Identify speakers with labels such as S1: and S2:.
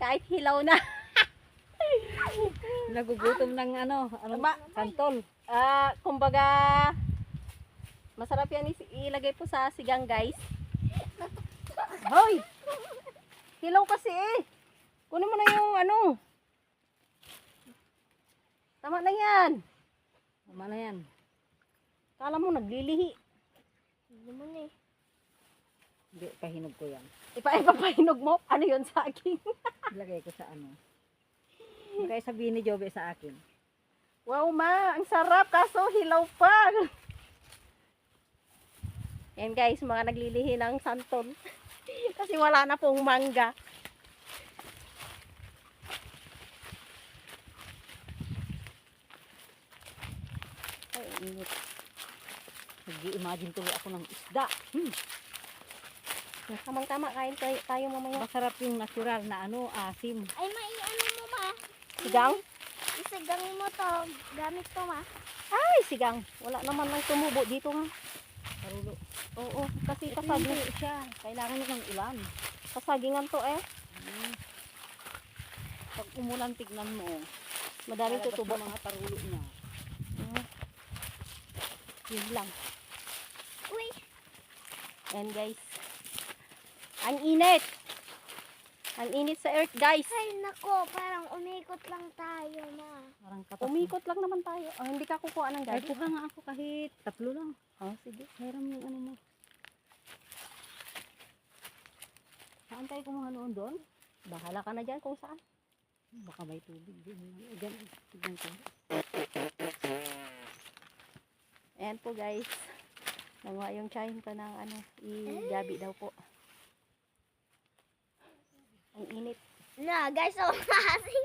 S1: Kahit hilaw na.
S2: Nagugutom ng santol.
S1: Kumbaga, masarap yan ilagay po sa sigang, guys. Hoy! Hilaw kasi eh. Kunin mo na yung Tama na yan.
S2: Tama na yan.
S1: Kala mo naglilihi.
S3: Hindi mo na eh.
S2: Hindi, pahinog ko yan.
S1: Ipapahinog mo? Ano yun sa akin?
S2: Ilagay ko sa Kaya sabihin ni Jobe sa akin.
S1: Wow ma, ang sarap kaso hilaw pa. Yan guys, mga naglilihi ng santol. Kasi wala na pong mangga. Ay, init.
S2: Nag-i-imagine tuloy ako ng isda.
S1: Tamang-tama, kain tayo mamaya.
S2: Masarap yung natural na asim.
S3: Ay, ano mo ma?
S1: Sigang?
S3: Isigang mo to. Gamit to ma.
S1: Ay, sigang. Wala naman lang tumubo dito nga.
S2: Parulo.
S1: Oo, kasi
S2: Ito
S1: kasaging.
S2: hindi siya. Kailangan nyo ng ulan.
S1: Kasagingan to eh.
S2: Pag umulan, tignan mo.
S1: Madaling
S2: Lalabas
S1: tutubo.
S2: na mga parulo niya.
S1: Yun lang.
S3: Uy,
S1: And guys, ang init. Ang init sa earth, guys.
S3: ay nako, parang umikot lang tayo ma.
S2: Parang katas.
S1: Umikot lang naman tayo. Oh, hindi ka kukuha ng
S2: Ay,
S1: gabi.
S2: kuha nga ako kahit 3 lang.
S1: Oh, sige.
S2: Hiram yung mo. Saan tayo kumuha noon doon?
S1: Bahala ka na dyan kung saan.
S2: Baka may tubig din. Diyan, tignan ko.
S1: Ayan po guys. Nanguha yung tsahin ko ng i-gabi daw po. Ang init.
S3: Na, guys, oh, maasim.